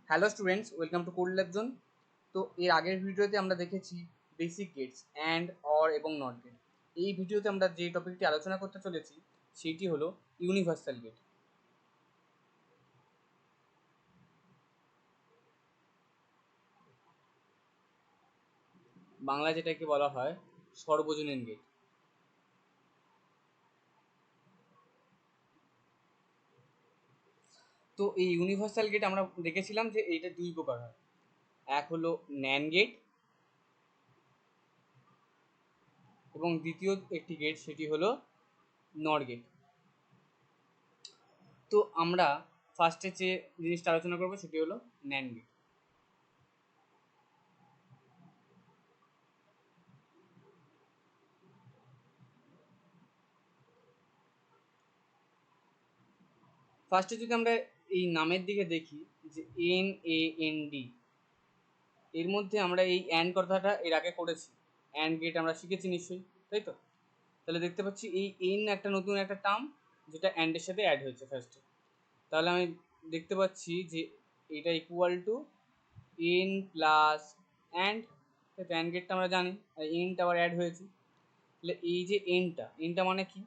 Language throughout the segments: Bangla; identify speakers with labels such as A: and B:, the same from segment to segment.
A: Hello students, welcome to code lab zone. তো এর আগের ভিডিওতে আমরা দেখেছি বেসিক গেটস অ্যান্ড, অর এবং নট গেট। এই ভিডিওতে আমরা যে টপিকটি আলোচনা করতে চলেছি সেইটি হলো ইউনিভার্সাল গেট। বাংলায় যেটাকে বলা হয় সর্বজনীন গেট। তো এই ইউনিভার্সাল গেট আমরা দেখেছিলাম যে এইটা দুই প্রকার হয়। এক হলো ন্যান্ড গেট এবং দ্বিতীয় একটি গেট সেটি হলো নট গেট। তো আমরা ফার্স্টে যে জিনিসটা আলোচনা করবো সেটি হলো ন্যান্ড গেট। ফার্স্টে যদি আমরা এই নামের দিকে দেখি যে NAND, এর মধ্যে আমরা এই অ্যান্ড কথাটা এর আগে করেছি, অ্যান্ড গেট আমরা শিখেছি নিশ্চয়ই, তাই তো? তাহলে দেখতে পাচ্ছি এই এন একটা নতুন একটা টার্ম যেটা অ্যান্ডের সাথে অ্যাড হয়েছে ফার্স্টে। তাহলে আমি দেখতে পাচ্ছি যে এটা equal to N plus and, তাই তো? অ্যান্ড গেটটা আমরা জানি, আর এনটা আবার অ্যাড হয়েছে। তাহলে এই যে এনটা মানে কি,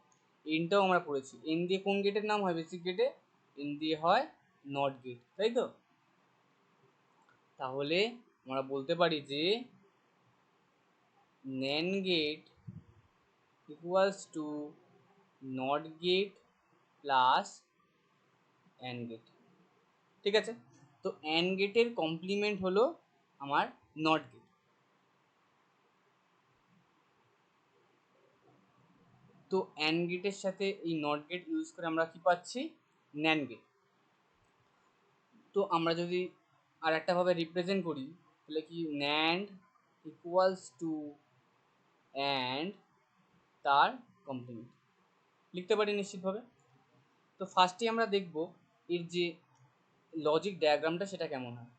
A: এনটাও আমরা পড়েছি। এন দিয়ে কোন গেটের নাম হয় বেসিক গেটে? এন দিয়ে হয় নট গেট, তাই তো? তাহলে আমরা বলতে পারি যে NAND gate equals to not gate plus and gate. ঠিক আছে? তো অ্যান্ড গেটের কমপ্লিমেন্ট হলো আমার নট গেট। তো অ্যান্ড গেটের সাথে এই নট গেট ইউজ করে আমরা কি পাচ্ছি? NAND gate. তো আমরা যদি আর একটাভাবে রিপ্রেজেন্ট করি তাহলে কি, ন্যান্ড ইকুয়ালস টু অ্যান্ড তার কমপ্লিমেন্ট লিখতে পারি নিশ্চিতভাবে। তো ফার্স্টে আমরা দেখব এর যে লজিক ডায়াগ্রামটা সেটা কেমন হয়।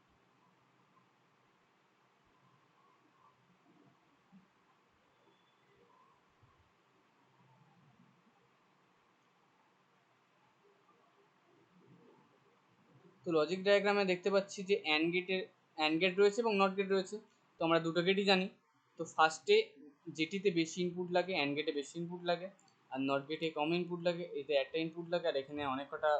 A: তো লজিক ডায়াগ্রামে দেখতে পাচ্ছি যে অ্যান্ড গেট রয়েছে এবং নট গেট রয়েছে। তো আমরা দুটো গেটই জানি। তো ফার্স্টে যেটিতে বেশি ইনপুট লাগে, অ্যান্ড গেটে বেশি ইনপুট লাগে, আর নট গেটে কম ইনপুট লাগে। এতে একটা ইনপুট লাগে আর এখানে অনেক কটা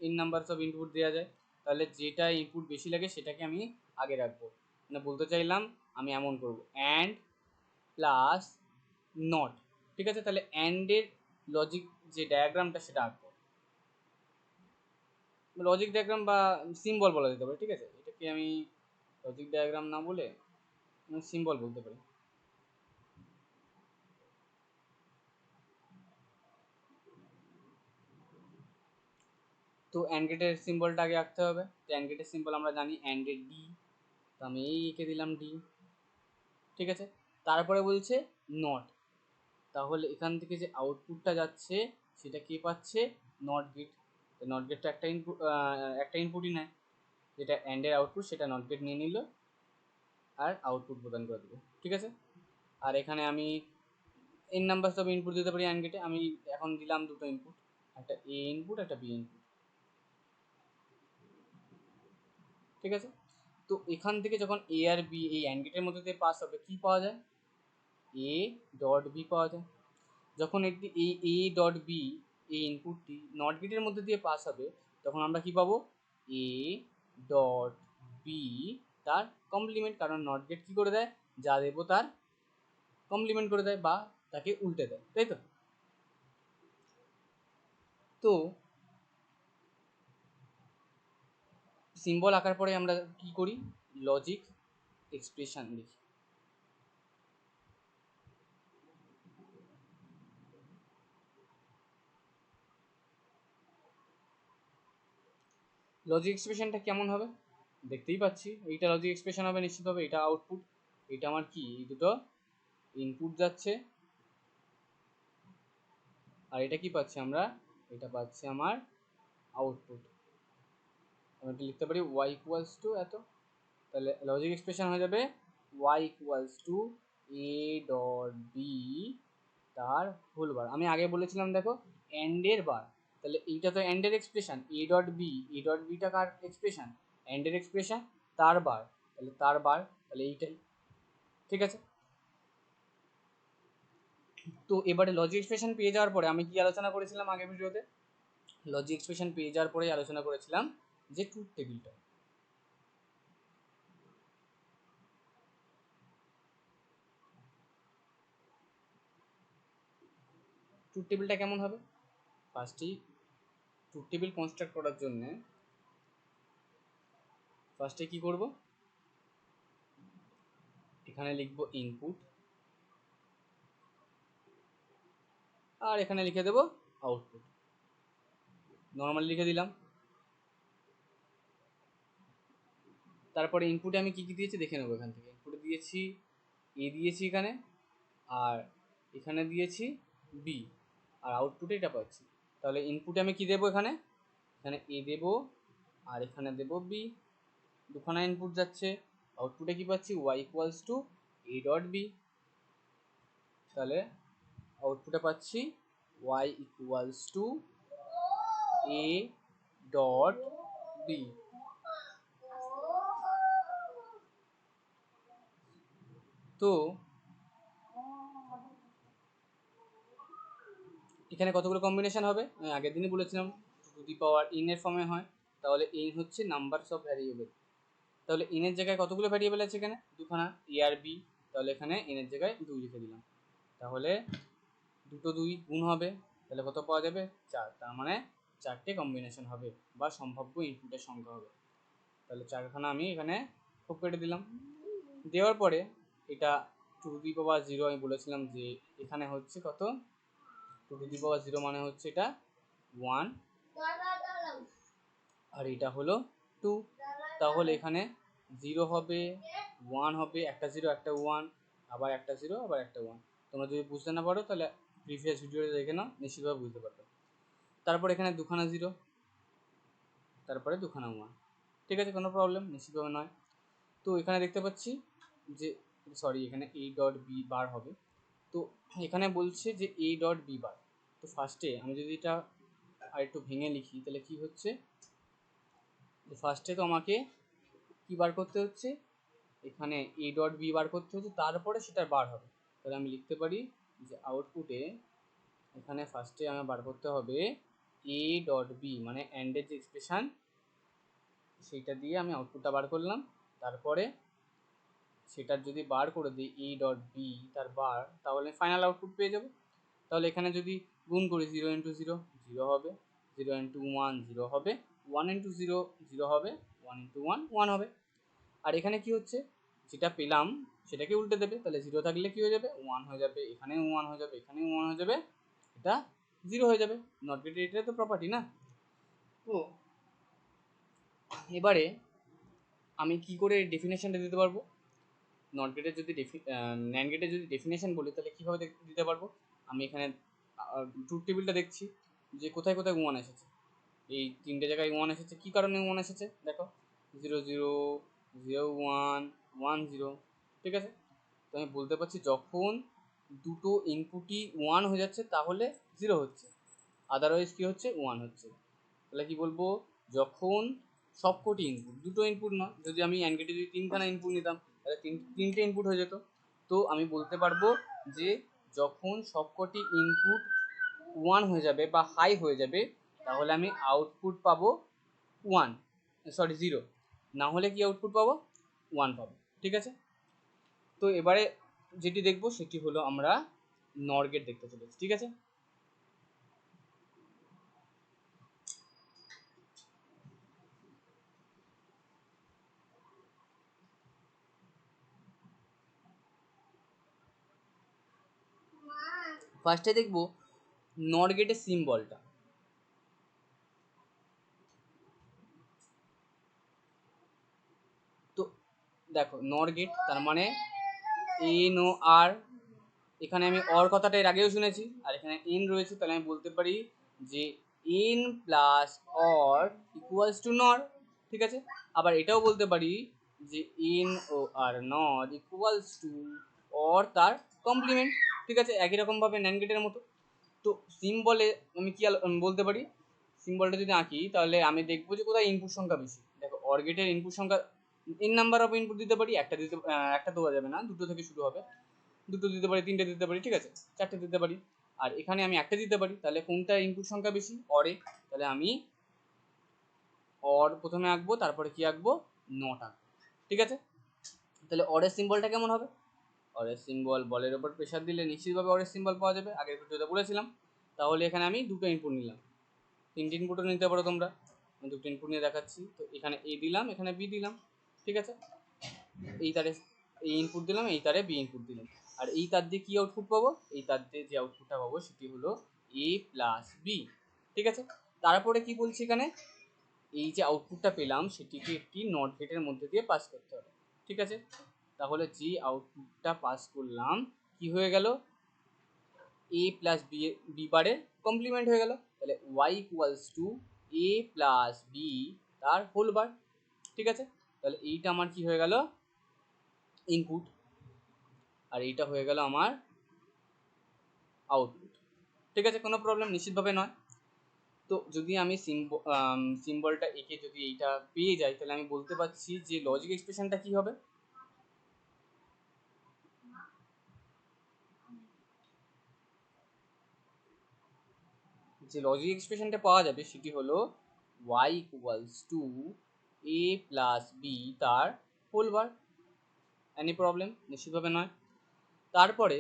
A: ইন নাম্বার অফ ইনপুট দেওয়া যায়। তাহলে যেটা ইনপুট বেশি লাগে সেটাকে আমি আগে রাখবো। মানে বলতে চাইলাম আমি এমন করব, অ্যান্ড প্লাস নট। ঠিক আছে? তাহলে অ্যান্ডের লজিক যে ডায়াগ্রামটা সেটা আঁকবো। লজিক ডায়াগ্রাম বা সিম্বল বলা যেতে পারে। ঠিক আছে, এটাকে আমি লজিক ডায়াগ্রাম না বলে সিম্বল বলতে পারি। তো অ্যান্ড গেটের সিম্বলটা আগে আঁকতে হবে। তো অ্যান্ড গেটের সিম্বল আমরা জানি অ্যান্ডের ডি। তো আমি এই এঁকে দিলাম ডি। ঠিক আছে, তারপরে বলছে নট। তাহলে এখান থেকে যে আউটপুটটা যাচ্ছে সেটা কে পাচ্ছে? Not get. নট গেটটা একটা ইনপুটই নেয়, যেটা অ্যান্ডের আউটপুট সেটা নট গেট নিয়ে নিল আর আউটপুট প্রদান করে দেবে। ঠিক আছে, আর এখানে আমি এন নাম্বার সব ইনপুট দিতে পারি অ্যান্ড গেটে। আমি এখন দিলাম দুটো ইনপুট, একটা এ ইনপুট একটা বি ইনপুট। ঠিক আছে, তো এখান থেকে যখন এ আর বি এই অ্যান্ড গেটের মধ্যে দিয়ে পাস হবে, কি পাওয়া যায়? এ ডট বি পাওয়া যায়। যখন একটি এই এ ডট বি এই ইনপুটটি নট গেটের মধ্যে দিয়ে পাস হবে, তখন আমরা কি পাবো? এ ডট বি তার কমপ্লিমেন্ট। কারণ নট গেট কী করে দেয়? যা দেবো তার কমপ্লিমেন্ট করে দেয় বা তাকে উল্টে দেয়, তাই তো? তো সিম্বল আঁকার পরে আমরা কি করি? লজিক এক্সপ্রেশন লিখি। লজিক এক্সপ্রেশনটা কেমন হবে দেখতেই পাচ্ছি। এইটা লজিক এক্সপ্রেশন হবে নিশ্চিতভাবে। এটা আউটপুট, এটা আমার কি, এই দুটো ইনপুট যাচ্ছে। আর এটা কি পাচ্ছি আমরা? এটা পাচ্ছি আমার আউটপুট। আমি এটা লিখতে পারি ওয়াই ইকুয়ালস টু এত। তাহলে লজিক এক্সপ্রেশন হয়ে যাবে Y equals to A dot B তার হোল বার। আমি আগে বলেছিলাম দেখো, এন্ডের বার। তাহলে এইটা তো এন্ডের expression, A dot B. A dot বিটা কার এক্সপ্রেশন? এন্ডের এক্সপ্রেশন। তার বার, তাহলে তার বার, তাহলে এইটাই, ঠিক আছে। তো এবারে লজিক এক্সপ্রেশন পেয়ে যাওয়ার পরে আমি কি আলোচনা করেছিলাম আগের ভিডিওতে? লজিক এক্সপ্রেশন পেয়ে যাওয়ার পরেই আলোচনা করেছিলাম যে ট্রুথ টেবিলটা। ট্রুথ টেবিলটা কেমন হবে? ফার্স্টেই ট্রুথ টেবিল কনস্ট্রাক্ট করার জন্য ফার্স্টে কি করব, এখানে লিখব ইনপুট, আর এখানে লিখে দেব আউটপুট, নর্মালি লিখে দিলাম। তারপরে ইনপুটে আমি কি কি দিয়েছি দেখে নেবো এখান থেকে। ইনপুটে দিয়েছি এ দিয়েছি এখানে, আর এখানে দিয়েছি বি, আর আউটপুটে এটা পাচ্ছি। তাহলে ইনপুটে আমি কি দেবো, এখানে এখানে এ দেবো, আর এখানে দেবো বি, দুখানা ইনপুট যাচ্ছে। আউটপুটে কি পাচ্ছি, Y equals to A dot B. তাহলে আউটপুটে পাচ্ছি Y equals to A dot B. তো এখানে কতগুলো কম্বিনেশন হবে, আমি আগের দিনই বলেছিলাম টু দি পাওয়ার ইন এর ফর্মে হয়। তাহলে ইন হচ্ছে নাম্বারস অফ ভ্যারিয়েবল। তাহলে ইনের জায়গায় কতগুলো ভ্যারিয়েবল আছে এখানে, দুখানা, এ আর বি। তাহলে এখানে ইনের জায়গায় 2 লিখে দিলাম। তাহলে দুটো 2 গুণ হবে, তাহলে কত পাওয়া যাবে, 4। তার মানে 4টে কম্বিনেশন হবে বা সম্ভাব্য ইনপুটের সংখ্যা হবে। তাহলে 4খানা আমি এখানে খুব কেটে দিলাম। দেওয়ার পরে এটা টু দি পাওয়ার 0, আমি বলেছিলাম যে এখানে হচ্ছে কত, টু দি পাওয়ার 0 মানে হচ্ছে এটা 1, আর এটা হলো 2। তাহলে এখানে 0 হবে, 1 হবে, একটা 0 একটা 1, আবার একটা 0 আবার একটা 1। তোমরা যদি বুঝতে না পারো তাহলে প্রিভিয়াস ভিডিওতে দেখে নাও, নিশ্চিতভাবে বুঝতে পারবে। তারপর এখানে দুখানা 0, তারপরে দুখানা 1, ঠিক আছে, কোনো প্রবলেম নিশ্চিতভাবে নয়। তো এখানে দেখতে পাচ্ছি যে সরি, এখানে এ ডট বি বার হবে। তো এখানে বলছে যে এ ডট বি বার। তো ফার্স্টে আমি যদি এটা আর একটু ভেঙে লিখি তাহলে কি হচ্ছে, ফার্স্টে তো আমাকে কি বার করতে হচ্ছে, এখানে এ ডট বি বার করতে হচ্ছে, তারপরে সেটা বার হবে। তাহলে আমি লিখতে পারি যে আউটপুটে এখানে ফার্স্টে আমার বার করতে হবে এ ডট বি, মানে অ্যান্ডের যে এক্সপ্রেশন সেইটা দিয়ে আমি আউটপুটটা বার করলাম। তারপরে সেটার যদি বার করে দিই এ ডট বি তার বার, তাহলে ফাইনাল আউটপুট পেয়ে যাবো। তাহলে এখানে যদি গুণ করি 0 ইন্টু 0 0 হবে, 0 ইন্টু 1 0 হবে, 1 ইন্টু 0 0 হবে, 1 ইন্টু 1 1 হবে। আর এখানে কি হচ্ছে, যেটা পেলাম সেটাকে উল্টে দেবে। তাহলে 0 থাকলে কি হয়ে যাবে, 1 হয়ে যাবে, এখানেও 1 হয়ে যাবে, এখানেও 1 হয়ে যাবে, এটা 0 হয়ে যাবে। নট গেটের এটা তো প্রপার্টি না। তো এবারে আমি কি করে ডেফিনেশনটা দিতে পারবো, নট গেটের যদি ন্যান্ড গেটের যদি ডেফিনেশন বলি তাহলে কীভাবে দিতে পারবো। আমি এখানে ট্রুথ টেবিলটা দেখছি যে কোথায় কোথায় 1 এসেছে, এই 3টে জায়গায় 1 এসেছে। কী কারণে 1 এসেছে দেখো, 0 0 0 1 1 0, ঠিক আছে। তো আমি বলতে পারছি যখন দুটো ইনপুটই 1 হয়ে যাচ্ছে তাহলে 0 হচ্ছে, আদারওয়াইজ কী হচ্ছে, 1 হচ্ছে। তাহলে কি বলবো, যখন সবকটি ইনপুট, দুটো ইনপুট না, যদি আমি অ্যান্ড গেটে যদি 3খানা ইনপুট নিতাম তাহলে তিনটে ইনপুট হয়ে যেত। তো আমি বলতে পারবো যে যখন সবকটি ইনপুট 1 হয়ে যাবে বা হাই হয়ে যাবে তাহলে আমি আউটপুট পাবো 1, সরি 0, না হলে কি আউটপুট পাবো, 1 পাবো, ঠিক আছে। তো এবারে যেটি দেখবো সেটি হলো আমরা নর গেট দেখতে চলেছি, ঠিক আছে। ফার্স্টে দেখবো নর গেটের সিম্বলটা। তো দেখো নর গেট তার মানে এন ও আর, এখানে আমি অর কথাটা এর আগেও শুনেছি, আর এখানে এন রয়েছে, তাহলে আমি বলতে পারি যে N plus or equals to নর, ঠিক আছে। আবার এটাও বলতে পারি যে এন ও আর নর ইকুয়ালস টু অর তার কমপ্লিমেন্ট, ঠিক আছে, একই রকমভাবে ন্যান্ড গেটের মতো। তো সিম্বলে আমি কি বলতে পারি, সিম্বলটা যদি আঁকি তাহলে আমি দেখবো যে কোথায় ইনপুট সংখ্যা বেশি। দেখো অর গেটের ইনপুট সংখ্যা n নাম্বার অফ ইনপুট দিতে পারি, একটা দেওয়া যাবে না, দুটো থেকে শুরু হবে, দুটো দিতে পারি, তিনটে দিতে পারি, ঠিক আছে, চারটে দিতে পারি। আর এখানে আমি একটা দিতে পারি, তাহলে কোনটা ইনপুট সংখ্যা বেশি? অরে। তাহলে আমি অর প্রথমে আঁকবো, তারপরে কি আঁকবো? নট আঁকবো, ঠিক আছে। তাহলে অরের সিম্বলটা কেমন হবে? অরের সিম্বল, বলের ওপর প্রেশার দিলে নিশ্চিতভাবে অরের সিম্বল পাওয়া যাবে, আগের ভিডিওতে বলেছিলাম। তাহলে এখানে আমি দুটো ইনপুট নিলাম, তিনটে ইনপুটও নিতে পারো তোমরা, আমি দুটো ইনপুট নিয়ে দেখাচ্ছি। তো এখানে এ দিলাম, এখানে বি দিলাম, ঠিক আছে। এই তারে এ ইনপুট দিলাম, এই তারে বি ইনপুট দিলাম। আর এই তার দিয়ে কি আউটপুট পাবো? এই তার দিয়ে যে আউটপুটটা পাবো সেটি হলো এ প্লাস বি, ঠিক আছে। তারপরে কি বলছি এখানে? এই যে আউটপুটটা পেলাম সেটিকে একটি নট গেটের মধ্যে দিয়ে পাস করতে হবে, ঠিক আছে। তাহলে যে আউটপুটটা পাস করলাম কি হয়ে গেল? এ প্লাস বি বারের কমপ্লিমেন্ট হয়ে গেল। তাহলে Y equals to A plus B তার হোল বার, ঠিক আছে। তাহলে এইটা আমার কি হয়ে গেল? ইনপুট। আর এইটা হয়ে গেল আমার আউটপুট, ঠিক আছে, কোনো প্রবলেম নিশ্চিতভাবে নয়। তো যদি আমি সিম্বলটা এঁকে যদি এইটা পেয়ে যাই, তাহলে আমি বলতে পারছি যে লজিক এক্সপ্রেশনটা কি হবে? যে লজিক এক্সপ্রেশনটা পাওয়া যাবে সেটি হলো y equals to A plus B তার হোল বার। Any problem? নিশ্চিতভাবে নয়। তারপরে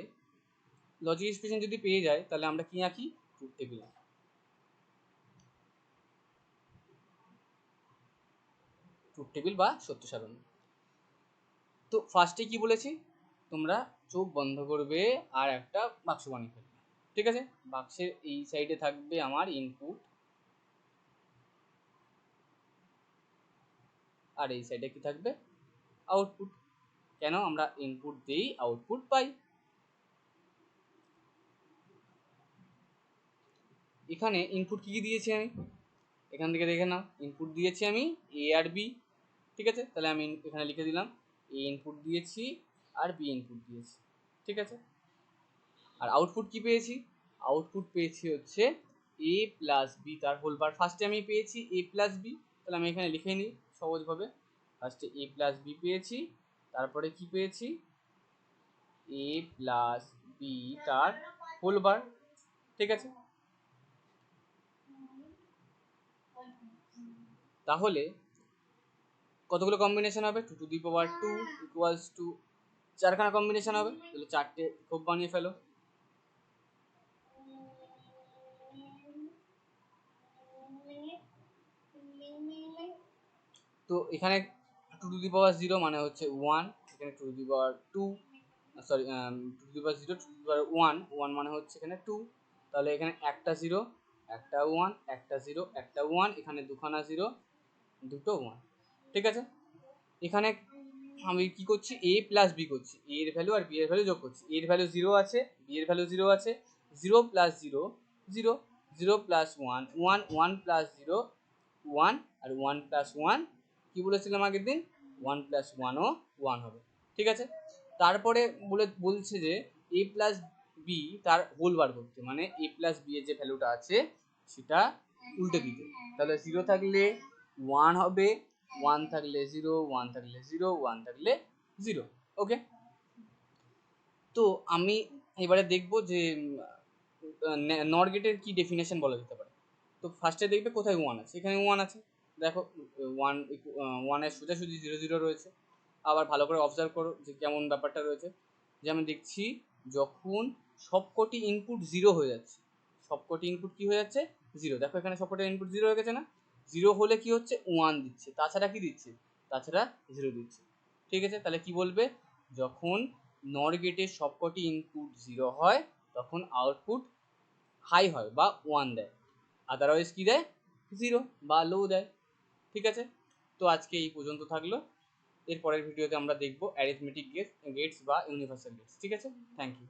A: লজিক এক্সপ্রেশন যদি পেয়ে যায়, তাহলে আমরা কি আঁকি? ট্রুথ টেবিল আঁকি। ট্রুথ টেবিল বা সত্য সারণী। তো ফার্স্টে কি বলেছি? তোমরা চোখ বন্ধ করবে আর একটা বাক্স বানিয়ে ফেলবে, ঠিক আছে। বাক্সের এই সাইডে থাকবে আমার ইনপুট, আর এই সাইডে কি থাকবে? আউটপুট। কেন? আমরা ইনপুট দিই, আউটপুট পাই। এখানে ইনপুট কি কি দিয়েছি আমি? এখান থেকে দেখে নাও, ইনপুট দিয়েছি আমি এ আর বি, ঠিক আছে। তাহলে আমি এখানে লিখে দিলাম এ ইনপুট দিয়েছি আর বি ইনপুট দিয়েছি, ঠিক আছে। আর আউটপুট কি পেয়েছি? আউটপুট পেয়েছি হচ্ছে এ প্লাস বি তার হোল বার। ফার্স্টে আমি পেয়েছি এ প্লাস বি, তাহলে আমি এখানে লিখে নিই সহজভাবে। ফার্স্টে এ প্লাস বি পেয়েছি, তারপরে কি পেয়েছি? এ প্লাস বি তার হোল বার, ঠিক আছে। তাহলে কতগুলো কম্বিনেশন হবে? Two to the power two equals to চারখানা কম্বিনেশন হবে, তাহলে চারটে খুব বানিয়ে ফেলো। তো এখানে two to the power zero মানে হচ্ছে ওয়ান, এখানে two to the power two, sorry, two to the power zero, two to the power one, one মানে হচ্ছে এখানে টু। তাহলে এখানে একটা জিরো, একটা ওয়ান, একটা জিরো, একটা ওয়ান, এখানে দুখানা জিরো, দুটো ওয়ান, ঠিক আছে। এখানে আমি কি করছি? এ প্লাস বি করছি, এ এর ভ্যালু আর বি এর ভ্যালু যোগ করছি। এ এর ভ্যালু জিরো আছে, বি এর ভ্যালু জিরো আছে, zero plus zero zero, zero plus one one, one plus zero one, আর ওয়ান প্লাস ওয়ান কি বলেছিলাম আগের দিন? ওয়ান প্লাস ওয়ানও ওয়ান হবে, ঠিক আছে। তারপরে বলছে যে এ প্লাস বি তার হোল বার করতে, মানে এ প্লাস বি এর যে ভ্যালুটা আছে সেটা উল্টে দিতে। তাহলে জিরো থাকলে ওয়ান হবে, ওয়ান থাকলে জিরো, ওয়ান থাকলে জিরো, ওয়ান থাকলে জিরো, ওকে। তো আমি এবারে দেখবো যে নর গেটের কি ডেফিনেশন বলা যেতে পারে। তো ফার্স্টে দেখবে কোথায় ওয়ান আছে, এখানে ওয়ান আছে, দেখো ওয়ান, ওয়ানের সোজাসুজি জিরো জিরো রয়েছে। আবার ভালো করে অবজার্ভ করো যে কেমন ব্যাপারটা রয়েছে। যে আমি দেখছি যখন সবকটি ইনপুট জিরো হয়ে যাচ্ছে, সবকটি ইনপুট কি হয়ে যাচ্ছে? জিরো। দেখো এখানে সবকটি ইনপুট জিরো হয়ে গেছে না? জিরো হলে কি হচ্ছে? ওয়ান দিচ্ছে, তাছাড়া কি দিচ্ছে? তাছাড়া জিরো দিচ্ছে, ঠিক আছে। তাহলে কি বলবে? যখন নর গেটের সবকটি ইনপুট জিরো হয় তখন আউটপুট হাই হয় বা ওয়ান দেয়, আদারওয়াইজ কি দেয়? জিরো বা লো দেয়, ঠিক আছে। তো আজকে এই পর্যন্ত থাকলো। এর পরের ভিডিওতে আমরা দেখব অ্যারিথমেটিক গেটস বা ইউনিভার্সাল গেটস, ঠিক আছে। Thank you.